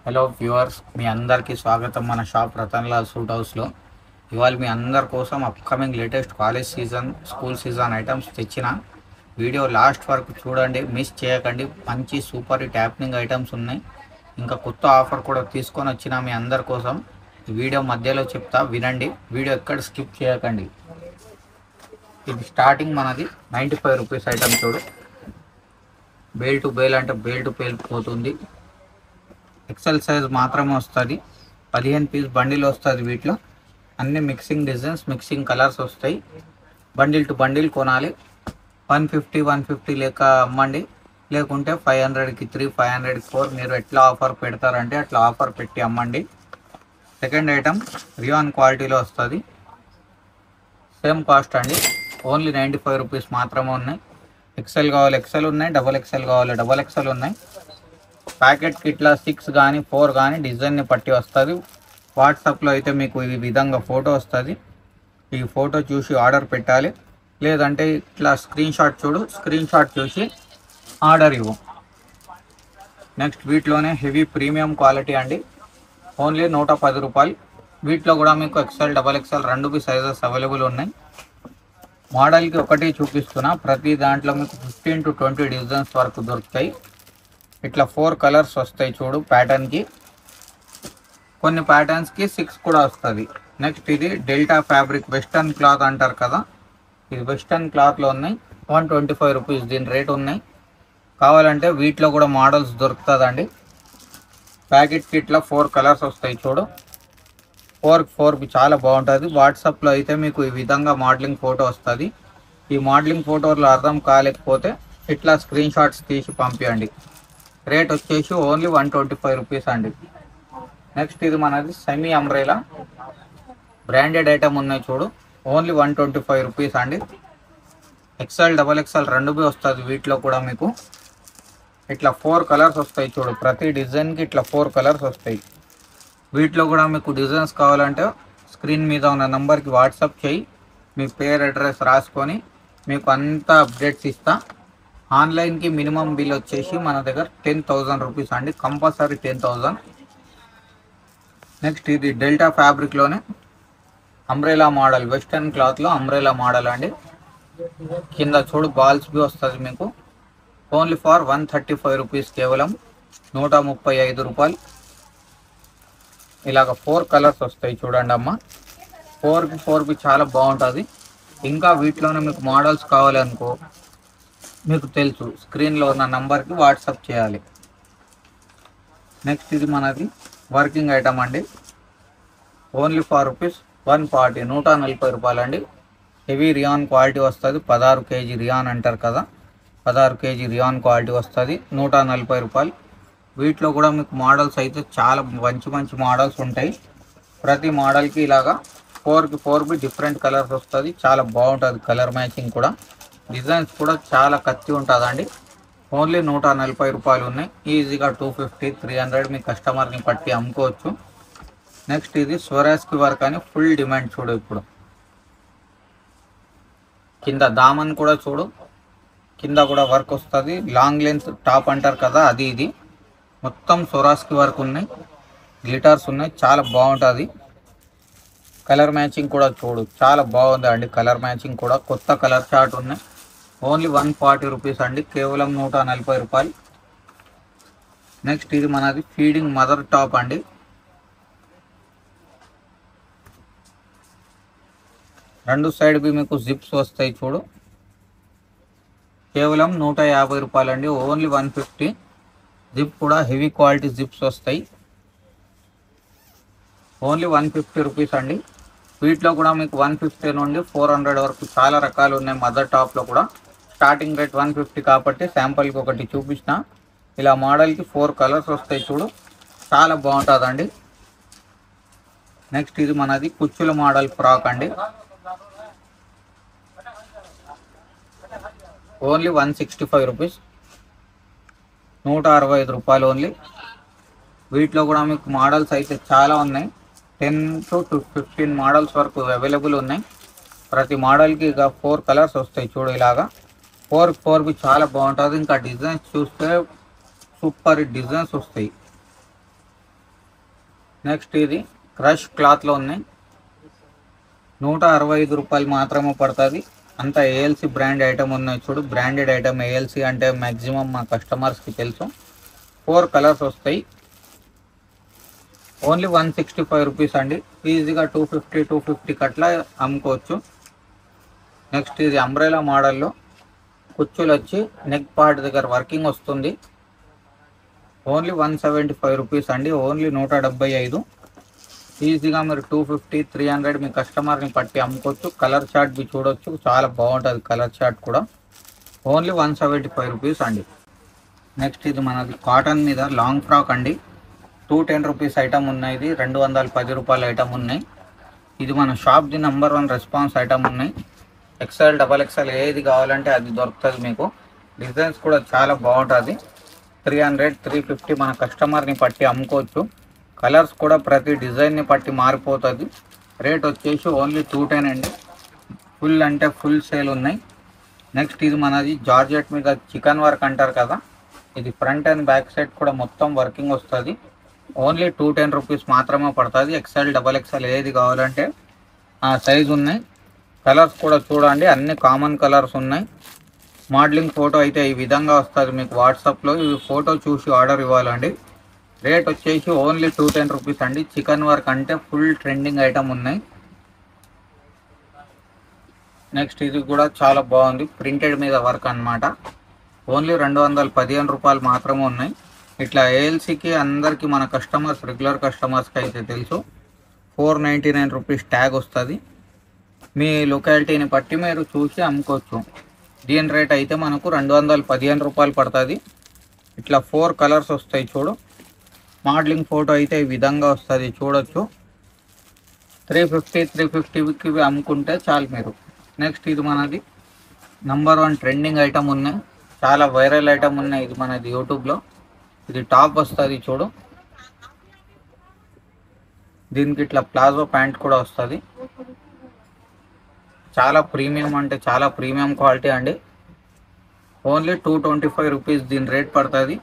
Hello viewers, మీ అందరికీ స్వాగతం మన షాప్ రతన్లాల్ సూట్ హౌస్లో. ఇవాళ మీ అందరి కోసం upcoming latest college season, school season items తెచ్చిన. వీడియో లాస్ట్ వరకు చూడండి, మిస్ చేయకండి. మంచి సూపర్ హిట్ హ్యాపెనింగ్ ఐటమ్స్ ఉన్నాయి. ఇంకా కొత్త ఆఫర్ కూడా తీసుకొని వచ్చిన మీ అందరి కోసం. ఈ వీడియో మధ్యలో చెప్తా, వినండి. వీడియో ఎక్కడ స్కిప్ చేయకండి. ఇది స్టార్టింగ్ మనది 95 రూపీస్ ఐటమ్ చూడు. బేల్ టు బేల్ అంటే బేల్ టు బేల్ పోతుంది. ఎక్సెల్ సైజ్ మాత్రమే వస్తుంది. 15 పీస్ బండిల్ వస్తుంది. వీటిలో అన్ని మిక్సింగ్ డిజైన్స్, మిక్సింగ్ కలర్స్ వస్తాయి. బండిల్ టు బండిల్ కొనాలి. 150 లేక అమ్మండి, లేకుంటే 500కి 3, 500కి 4 మీరు ఎట్లా ఆఫర్ పెడతారంటే అట్లా ఆఫర్ పెట్టి అమ్మండి. సెకండ్ ఐటమ్ రియాన్ క్వాలిటీలో వస్తుంది. సేమ్ కాస్ట్ అండి, ఓన్లీ 95 రూపీస్ మాత్రమే ఉన్నాయి. ఎక్సెల్ కావాలి ఎక్సెల్ ఉన్నాయి, డబల్ ఎక్సెల్ కావాలి డబల్ ఎక్సెల్ ఉన్నాయి. ప్యాకెట్కి ఇట్లా 6 కానీ 4 కానీ డిజైన్ని బట్టి వస్తుంది. వాట్సాప్లో అయితే మీకు ఈ విధంగా ఫోటో వస్తుంది. ఈ ఫోటో చూసి ఆర్డర్ పెట్టాలి, లేదంటే ఇట్లా స్క్రీన్ షాట్ చూడు, స్క్రీన్ షాట్ చూసి ఆర్డర్ ఇవ్వు. నెక్స్ట్ వీటిలోనే హెవీ ప్రీమియం క్వాలిటీ అండి, ఓన్లీ 110 రూపాయలు. వీటిలో కూడా మీకు ఎక్సెల్, డబల్ ఎక్సెల్ రెండు సైజెస్ అవైలబుల్ ఉన్నాయి. మోడల్కి ఒకటి చూపిస్తున్నా, ప్రతి దాంట్లో మీకు 15 to 20 డిజైన్స్ వరకు దొరుకుతాయి. ఇట్లా 4 కలర్స్ వస్తాయి చూడు ప్యాటర్న్కి. కొన్ని ప్యాటర్న్స్కి 6 కూడా వస్తుంది. నెక్స్ట్ ఇది డెల్టా ఫ్యాబ్రిక్ వెస్టర్న్ క్లాత్ అంటారు కదా, ఇది వెస్టర్న్ క్లాత్లో ఉన్నాయి. 125 రూపీస్ దీని రేట్ ఉన్నాయి. కావాలంటే వీటిలో కూడా మోడల్స్ దొరుకుతుందండి. ప్యాకెట్కి ఇట్లా 4 కలర్స్ వస్తాయి చూడు. 4 చాలా బాగుంటుంది. వాట్సాప్లో అయితే మీకు ఈ విధంగా మోడలింగ్ ఫోటో వస్తుంది. ఈ మోడలింగ్ ఫోటోలో అర్థం కాలేకపోతే ఇట్లా స్క్రీన్ షాట్స్ తీసి పంపించండి. రేట్ వచ్చేసి ఓన్లీ 125 రూపీస్ అండి. నెక్స్ట్ ఇది మనది సెమీ అంబ్రెలా బ్రాండెడ్ ఐటమ్ ఉన్నాయి చూడు, ఓన్లీ 125 రూపీస్ అండి. ఎక్సెల్, డబల్ ఎక్సెల్ రెండు వస్తుంది. వీటిలో కూడా మీకు ఇట్లా 4 కలర్స్ వస్తాయి చూడు. ప్రతి డిజైన్కి ఇట్లా 4 కలర్స్ వస్తాయి. వీటిలో కూడా మీకు డిజైన్స్ కావాలంటే స్క్రీన్ మీద ఉన్న నెంబర్కి వాట్సాప్ చేయి, మీ పేరు అడ్రస్ రాసుకొని మీకు అంతా అప్డేట్స్ ఇస్తా. ఆన్లైన్కి మినిమం బిల్ వచ్చేసి మన దగ్గర 10,000 రూపీస్ అండి, కంపల్సరీ 10,000. నెక్స్ట్ ఇది డెల్టా ఫ్యాబ్రిక్లోనే అంబ్రెలా మోడల్, వెస్టర్న్ క్లాత్లో అంబ్రెలా మోడల్ అండి. కింద చూడు బాల్స్ బి వస్తుంది మీకు, ఓన్లీ ఫర్ 135 రూపీస్, కేవలం 135 రూపాయలు. ఇలాగ 4 కలర్స్ వస్తాయి చూడండి అమ్మ. 4కి చాలా బాగుంటుంది. ఇంకా వీటిలోనే మీకు మోడల్స్ కావాలనుకో, మీకు తెలుసు స్క్రీన్లో ఉన్న నంబర్కి వాట్సాప్ చేయాలి. నెక్స్ట్ ఇది మనది వర్కింగ్ ఐటమ్ అండి, ఓన్లీ ఫర్ రూపీస్ 140, 140 రూపాయలు అండి. హెవీ రియాన్ క్వాలిటీ వస్తుంది. 16 కేజీ రియాన్ అంటారు కదా, 16 కేజీ రియాన్ క్వాలిటీ వస్తుంది, 140 రూపాయలు. వీటిలో కూడా మీకు మోడల్స్ అయితే చాలా మంచి మోడల్స్ ఉంటాయి. ప్రతి మోడల్కి ఇలాగా 4కి డిఫరెంట్ కలర్స్ వస్తుంది. చాలా బాగుంటుంది కలర్ మ్యాచింగ్ కూడా. డిజైన్స్ కూడా చాలా కత్తి ఉంటుందండి. ఓన్లీ 140 రూపాయలు ఉన్నాయి. ఈజీగా 250, 300 మీ కస్టమర్ని పట్టి అమ్ముకోవచ్చు. నెక్స్ట్ ఇది స్వరాజ్కి వర్క్ అని ఫుల్ డిమాండ్ చూడు. ఇప్పుడు కింద దామన్ కూడా చూడు, కింద కూడా వర్క్ వస్తుంది. లాంగ్ లెన్స్ టాప్ అంటారు కదా, అది ఇది మొత్తం స్వరాజ్కి వర్క్ ఉన్నాయి, గ్లిటర్స్ ఉన్నాయి, చాలా బాగుంటుంది. కలర్ మ్యాచింగ్ కూడా చూడు, చాలా బాగుంది అండి. కలర్ మ్యాచింగ్ కూడా కొత్త కలర్ చార్ట్ ఉన్నాయి. ఓన్లీ 140 రూపీస్ అండి, కేవలం 140 రూపాయలు. నెక్స్ట్ ఇది మనది ఫీడింగ్ మదర్ టాప్ అండి. రెండు సైడ్ బి మీకు జిప్స్ వస్తాయి చూడు, కేవలం 150 రూపాయలు అండి, ఓన్లీ 150. జిప్ కూడా హెవీ క్వాలిటీ జిప్స్ వస్తాయి, ఓన్లీ 150 రూపీస్ అండి. వీటిలో కూడా మీకు 150 నుండి 400 వరకు చాలా రకాలు ఉన్నాయి. మదర్ టాప్లో కూడా స్టార్టింగ్ రేట్ 150 కాబట్టి శాంపుల్కి ఒకటి చూపించిన. ఇలా మోడల్కి 4 కలర్స్ వస్తాయి చూడు, చాలా బాగుంటుందండి. నెక్స్ట్ ఇది మనది కుచ్చుల మోడల్ ఫ్రాక్ అండి, ఓన్లీ 165 రూపీస్, 165 రూపాయలు ఓన్లీ. వీటిలో కూడా మీకు మోడల్స్ అయితే చాలా ఉన్నాయి. 10 to 15 మోడల్స్ వరకు అవైలబుల్ ఉన్నాయి. ప్రతి మోడల్కి ఇక 4 కలర్స్ వస్తాయి చూడు. ఇలాగా 4 చాలా బాగుంటుంది. ఇంకా డిజైన్స్ చూస్తే సూపర్ డిజైన్స్ వస్తాయి. నెక్స్ట్ ఇది క్రష్ క్లాత్లో ఉన్నాయి, 165 రూపాయలు మాత్రమే పడుతుంది. అంత ఏఎల్సి బ్రాండ్ ఐటమ్ ఉన్నాయి చూడు. బ్రాండెడ్ ఐటమ్ ఏఎల్సి అంటే మ్యాక్సిమం మా కస్టమర్స్కి తెలుసు. 4 కలర్స్ వస్తాయి. ఓన్లీ 165 రూపీస్ అండి. ఈజీగా 250 అట్లా అమ్ముకోవచ్చు. నెక్స్ట్ ఇది అంబ్రెలా మోడల్లో కుచ్చులు వచ్చి నెక్ పార్ట్ దగ్గర వర్కింగ్ వస్తుంది. ఓన్లీ 175 రూపీస్ అండి. ఓన్లీ 175. ఈజీగా మీరు 250, 300 మీ కస్టమర్ని పట్టి అమ్ముకోవచ్చు. కలర్ చార్ట్ బి చూడొచ్చు, చాలా బాగుంటుంది కలర్ చార్ట్ కూడా. ఓన్లీ 175 రూపీస్ అండి. నెక్స్ట్ ఇది మనది కాటన్ మీద లాంగ్ ఫ్రాక్ అండి. 210 రూపీస్ ఐటమ్ ఉన్నాయి. ఇది 210 రూపాయల ఐటమ్ ఉన్నాయి. ఇది మన షాప్ది #1 రెస్పాన్స్ ఐటమ్ ఉన్నాయి. XL, XXL ఏది కావాలంటే అది దొరుకుతుంది మీకు. డిజైన్స్ కూడా చాలా బాగుంటుంది. 300, 350 మన కస్టమర్ని పట్టి అమ్ముకోవచ్చు. కలర్స్ కూడా ప్రతి డిజైన్ని పట్టి మారిపోతుంది. రేట్ వచ్చేసి ఓన్లీ 210 అండి. ఫుల్ అంటే ఫుల్ సేల్ ఉన్నాయి. నెక్స్ట్ ఇది మనది జార్జెట్ మీద చికెన్ వర్క్ అంటారు కదా, ఇది ఫ్రంట్ అండ్ బ్యాక్ సైడ్ కూడా మొత్తం వర్కింగ్ వస్తుంది. ఓన్లీ 210 రూపీస్ మాత్రమే పడుతుంది. XL, XXL ఏది కావాలంటే ఆ సైజు ఉన్నాయి. కలర్స్ కూడా చూడండి, అన్ని కామన్ కలర్స్ ఉన్నాయి. మోడలింగ్ ఫోటో అయితే ఈ విధంగా వస్తుంది మీకు వాట్సాప్లో. ఈ ఫోటో చూసి ఆర్డర్ ఇవ్వాలండి. రేట్ వచ్చేసి ఓన్లీ 210 రూపీస్ అండి. చికెన్ వర్క్ అంటే ఫుల్ ట్రెండింగ్ ఐటమ్ ఉన్నాయి. నెక్స్ట్ ఇది కూడా చాలా బాగుంది, ప్రింటెడ్ మీద వర్క్ అనమాట. ఓన్లీ 215 రూపాయలు మాత్రమే ఉన్నాయి. ఇట్లా ఏఎల్సీకి అందరికీ మన కస్టమర్స్, రెగ్యులర్ కస్టమర్స్కి అయితే తెలుసు. 499 రూపీస్ ట్యాగ్ వస్తుంది. మీ లొకాలిటీని బట్టి మీరు చూసి అమ్ముకోవచ్చు. దీని రేట్ అయితే మనకు 215 రూపాయలు పడుతుంది. ఇట్లా 4 కలర్స్ వస్తాయి చూడు. మోడలింగ్ ఫోటో అయితే ఈ విధంగా వస్తుంది చూడొచ్చు. 350కి అమ్ముకుంటే చాలు మీరు. నెక్స్ట్ ఇది మనది #1 ట్రెండింగ్ ఐటమ్ ఉన్నాయి, చాలా వైరల్ ఐటమ్ ఉన్నాయి. ఇది మనది యూట్యూబ్లో. ఇది టాప్ వస్తుంది చూడు. దీనికి ఇట్లా ప్లాజో ప్యాంట్ కూడా వస్తుంది. చాలా ప్రీమియం అంటే చాలా ప్రీమియం క్వాలిటీ అండి. ఓన్లీ 225 రూపీస్ దీని రేట్ పడుతుంది.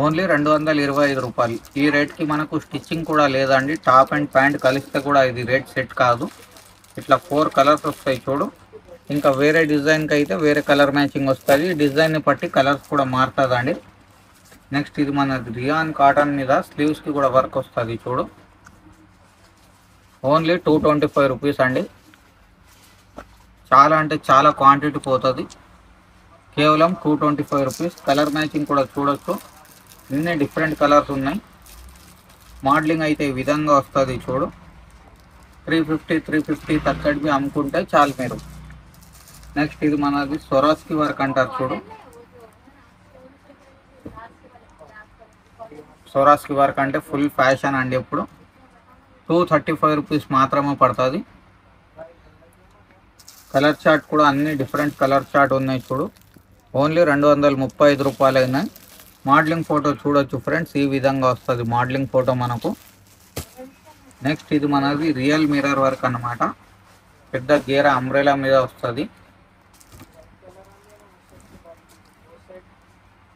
ఓన్లీ 225 రూపాయలు. ఈ రేట్కి మనకు స్టిచ్చింగ్ కూడా లేదండి. టాప్ అండ్ ప్యాంట్ కలిస్తే కూడా ఇది రేట్ సెట్ కాదు. ఇట్లా 4 కలర్స్ వస్తాయి చూడు. ఇంకా వేరే డిజైన్కి అయితే వేరే కలర్ మ్యాచింగ్ వస్తుంది. డిజైన్ని బట్టి కలర్స్ కూడా మారుతుందండి. నెక్స్ట్ ఇది మన రియాన్ కాటన్ మీద స్లీవ్స్కి కూడా వర్క్ వస్తుంది చూడు. ఓన్లీ 225 రూపీస్ అండి. చాలా అంటే చాలా క్వాంటిటీ పోతుంది. కేవలం 225 రూపీస్. కలర్ మ్యాచింగ్ కూడా చూడొచ్చు, అన్ని డిఫరెంట్ కలర్స్ ఉన్నాయి. మోడలింగ్ అయితే ఈ విధంగా వస్తుంది చూడు. 350 తక్కడికి అమ్ముకుంటే చాలు మీరు. నెక్స్ట్ ఇది మనది సొరాస్కి వర్క్ అంటారు చూడు. సొరాస్కి వర్క్ అంటే ఫుల్ ఫ్యాషన్ అండి. ఇప్పుడు 235 రూపీస్ మాత్రమే పడుతుంది. కలర్ చార్ట్ కూడా అన్ని డిఫరెంట్ కలర్ చార్ట్ ఉన్నాయి చూడు. ఓన్లీ 235 రూపాయలు అయినాయి. మోడలింగ్ ఫోటో చూడొచ్చు ఫ్రెండ్స్, ఈ విధంగా వస్తుంది మోడలింగ్ ఫోటో మనకు. నెక్స్ట్ ఇది మనది రియల్ మిర్రర్ వర్క్ అన్నమాట. పెద్ద గేర అంబ్రెలా మీద వస్తుంది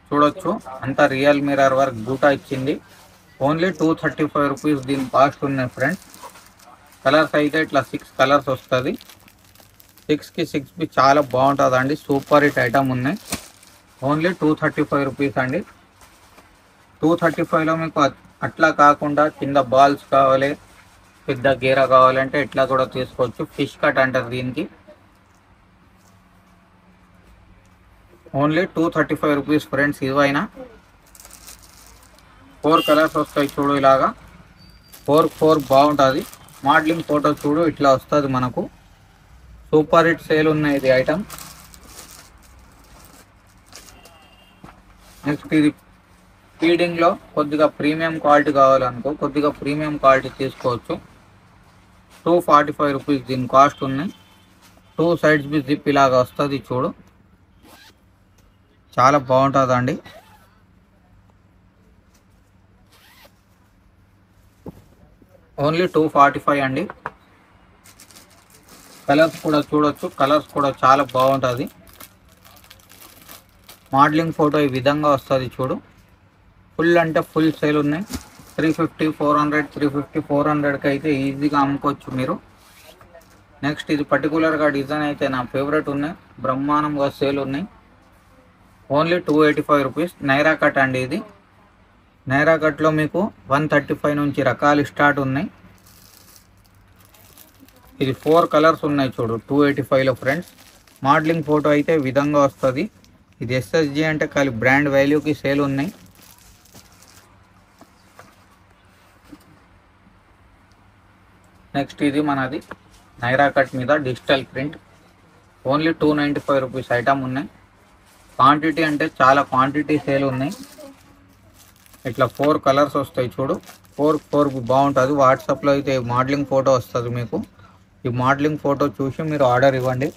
చూడొచ్చు. అంతా రియల్ మిర్రర్ వర్క్ బూటా ఇచ్చింది. ఓన్లీ 235 రూపీస్ దీని కాస్ట్ ఉన్నాయి ఫ్రెండ్స్. కలర్స్ అయితే ఇట్లా 6 కలర్స్ వస్తుంది. 6కి 6 చాలా బాగుంటుంది అండి. సూపర్ హిట్ ఐటమ్ ఉన్నాయి. ఓన్లీ 235 రూపీస్ అండి. 235లో మీకు అట్లా కాకుండా కింద బాల్స్ కావాలి, పెద్ద గేర కావాలంటే ఇట్లా కూడా తీసుకోవచ్చు. ఫిష్ కట్ అంటారు దీనికి. Only 235 rupees friends. ఇవైనా 4 కలర్స్ వస్తాయి చూడు. ఇలాగా 4 బాగుంటుంది. మోడలింగ్ ఫోటో చూడు, ఇట్లా వస్తుంది మనకు. సూపర్ హిట్ సేల్ ఉన్నాయి ఇది ఐటమ్. నెక్స్ట్ ఇది ఫీడింగ్లో కొద్దిగా ప్రీమియం క్వాలిటీ కావాలనుకో, కొద్దిగా ప్రీమియం క్వాలిటీ తీసుకోవచ్చు. 245 రూపీస్ దీని కాస్ట్ ఉన్నాయి. 2 సైడ్స్ బి జిప్ ఇలాగా వస్తుంది చూడు. చాలా బాగుంటుందండి. ఓన్లీ 245 అండి. కలర్స్ కూడా చూడొచ్చు, కలర్స్ కూడా చాలా బాగుంటుంది. మోడలింగ్ ఫోటో ఈ విధంగా వస్తుంది చూడు. ఫుల్ అంటే ఫుల్ సేల్ ఉన్నాయి. 350 400 350 400కి అయితే ఈజీగా అమ్ముకోవచ్చు మీరు. నెక్స్ట్ ఇది పర్టికులర్గా డిజైన్ అయితే నా ఫేవరెట్ ఉన్నాయి, బ్రహ్మాండంగా సేల్ ఉన్నాయి. Only 285 rupees. నైరా కట్ అండి ఇది. నైరా కట్లో మీకు 135 నుంచి రకాలు స్టార్ట్ ఉన్నాయి. ఇది 4 కలర్స్ ఉన్నాయి చూడు 285లో ఫ్రెండ్స్. మోడలింగ్ ఫోటో అయితే ఈ విధంగా వస్తుంది. ఇది ఎస్ఎస్జి అంటే ఖాళీ బ్రాండ్ వాల్యూకి సేల్ ఉన్నాయి. నెక్స్ట్ ఇది మనది నైరా కట్ మీద digital print. Only 295 rupees item ఉన్నాయి. క్వాంటిటీ అంటే చాలా క్వాంటిటీ సేల్ ఉన్నాయి. ఇట్లా 4 కలర్స్ వస్తాయి చూడు. 4 బాగుంటుంది. వాట్సాప్లో అయితే మోడలింగ్ ఫోటో వస్తుంది మీకు. ఈ మోడలింగ్ ఫోటో చూసి మీరు ఆర్డర్ ఇవ్వండి.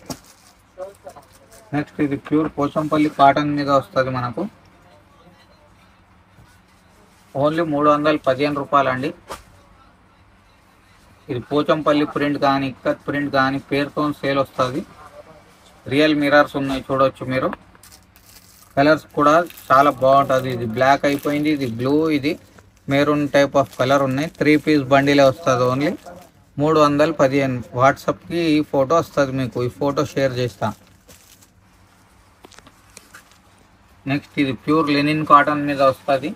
నెక్స్ట్ ఇది ప్యూర్ పోచంపల్లి కాటన్ మీద వస్తుంది మనకు. ఓన్లీ 315 రూపాయలు అండి. ఇది పోచంపల్లి ప్రింట్ కానీ ఇక్కత్ ప్రింట్ కానీ పేరుతో సేల్ వస్తుంది. రియల్ మిరర్స్ ఉన్నాయి చూడవచ్చు మీరు. కలర్స్ కూడా చాలా బాగుంటుంది. ఇది బ్లాక్ అయిపోయింది, ఇది బ్లూ, ఇది మెరూన్ టైప్ ఆఫ్ కలర్ ఉన్నాయి. 3 పీస్ బండిలే వస్తుంది. ఓన్లీ 315. వాట్సాప్కి ఈ ఫోటో వస్తుంది మీకు. ఈ ఫోటో షేర్ చేస్తా. నెక్స్ట్ ఇది ప్యూర్ లెనిన్ కాటన్ మీద వస్తుంది.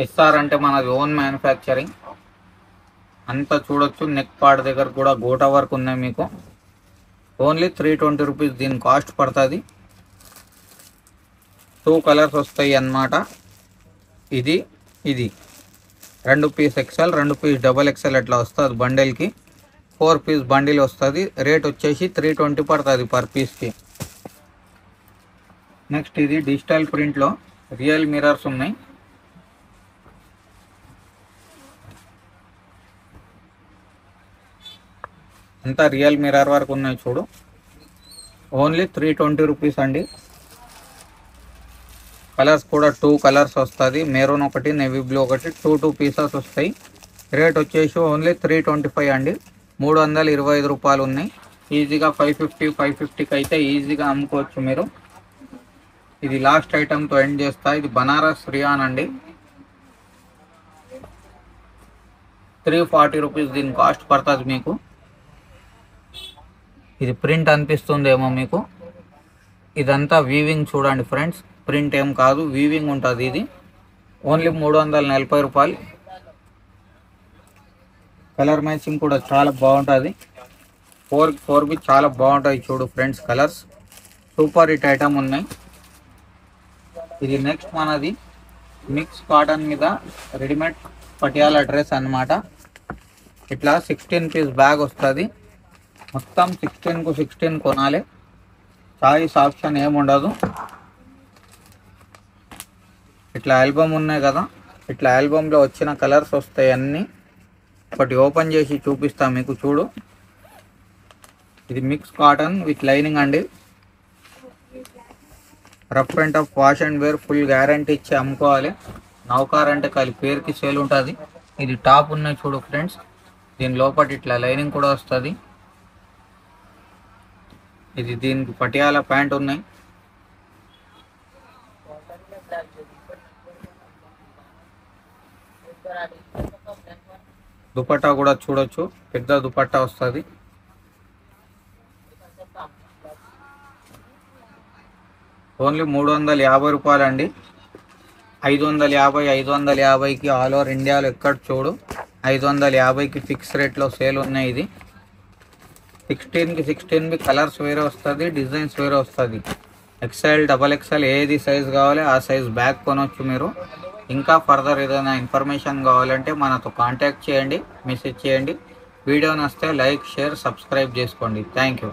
ఎస్ఆర్ అంటే మనది ఓన్ మ్యానుఫ్యాక్చరింగ్. అంతా చూడొచ్చు. నెక్ పార్ట్ దగ్గర కూడా గోటా వర్క్ ఉన్నాయి మీకు. ఓన్లీ 320 రూపీస్ దీని కాస్ట్ పడుతుంది. 2 కలర్స్ వస్తాయి అన్నమాట. ఇది 2 piece excel, 2 piece double excel అట్లా వస్తుంది బండిల్కి. 4 పీస్ బండిల్ వస్తుంది. రేట్ వచ్చేసి 320 పడుతుంది పర్ పీస్కి. నెక్స్ట్ ఇది డిజిటల్ ప్రింట్లో రియల్ మిరర్స్ ఉన్నాయి. అంతా రియల్ మిరర్ వర్క్ ఉన్నాయి చూడు. ఓన్లీ 320 రూపీస్ అండి. కలర్స్ కూడా 2 కలర్స్ వస్తుంది. మెరూన్ ఒకటి, నేవీ బ్లూ ఒకటి, 2 పీసెస్ వస్తాయి. రేట్ వచ్చేసి ఓన్లీ 325 అండి. 325 రూపాయలు ఉన్నాయి. ఈజీగా 550కి అయితే ఈజీగా అమ్ముకోవచ్చు మీరు. ఇది లాస్ట్ ఐటమ్తో ఎండ్ చేస్తా. ఇది బనారస్ రియాన్ అండి. 340 రూపీస్ దీని కాస్ట్ పడుతుంది మీకు. ఇది ప్రింట్ అనిపిస్తుందేమో మీకు. ఇదంతా వీవింగ్ చూడండి ఫ్రెండ్స్. ప్రింట్ ఏం కాదు, వీవింగ్ ఉంటుంది ఇది. ఓన్లీ 340 రూపాయలు. కలర్ మ్యాచింగ్ కూడా చాలా బాగుంటుంది. 4 బి చాలా బాగుంటాయి చూడు friends. Colours super hit item ఉన్నాయి. ఇది నెక్స్ట్ మనది మిక్స్ కాటన్ మీద రెడీమేడ్ పటియాలా డ్రెస్ అన్నమాట. ఇట్లా 16 పీస్ బ్యాగ్ వస్తుంది. మొత్తం 16కు 16 కొనాలి. చాయిస్ ఆప్షన్ ఏముండదు. ఇట్లా ఆల్బమ్ ఉన్నాయి కదా, ఇట్లా ఆల్బమ్లో వచ్చిన కలర్స్ వస్తాయి అన్నీ. ఒకటి ఓపెన్ చేసి చూపిస్తా మీకు చూడు. ఇది మిక్స్ కాటన్ విత్ లైనింగ్ అండి. Rough and tough wash and wear full guarantee ఇచ్చి అమ్ముకోవాలి. నౌకార్ అంటే ఖాళీ పేరుకి సేల్ ఉంటుంది. ఇది టాప్ ఉన్నాయి చూడు ఫ్రెండ్స్. దీని లోపల ఇట్లా లైనింగ్ కూడా వస్తుంది. ఇది దీనికి పటియాలా ప్యాంట్ ఉన్నాయి. దుపట్టా కూడా చూడొచ్చు. పెద్ద దుపట్టా వస్తుంది. ఓన్లీ 350 రూపాయలు అండి. 550 550కి ఆల్ ఓవర్ ఇండియాలో ఎక్కడ చూడు 550కి ఫిక్స్ రేట్లో సేల్ ఉన్నాయి. ఇది 16కి 16 కలర్స్ వేరే వస్తుంది, డిజైన్స్ వేరే వస్తుంది. ఎక్సెల్, డబల్ ఎక్సెల్ ఏది సైజ్ కావాలి ఆ సైజ్ బ్యాగ్ కొనవచ్చు మీరు. ఇంకా ఫర్దర్ ఏదైనా ఇన్ఫర్మేషన్ కావాలంటే మనతో కాంటాక్ట్ చేయండి, మెసేజ్ చేయండి. వీడియో నచ్చితే లైక్, షేర్, సబ్స్క్రైబ్ చేసుకోండి. Thank you.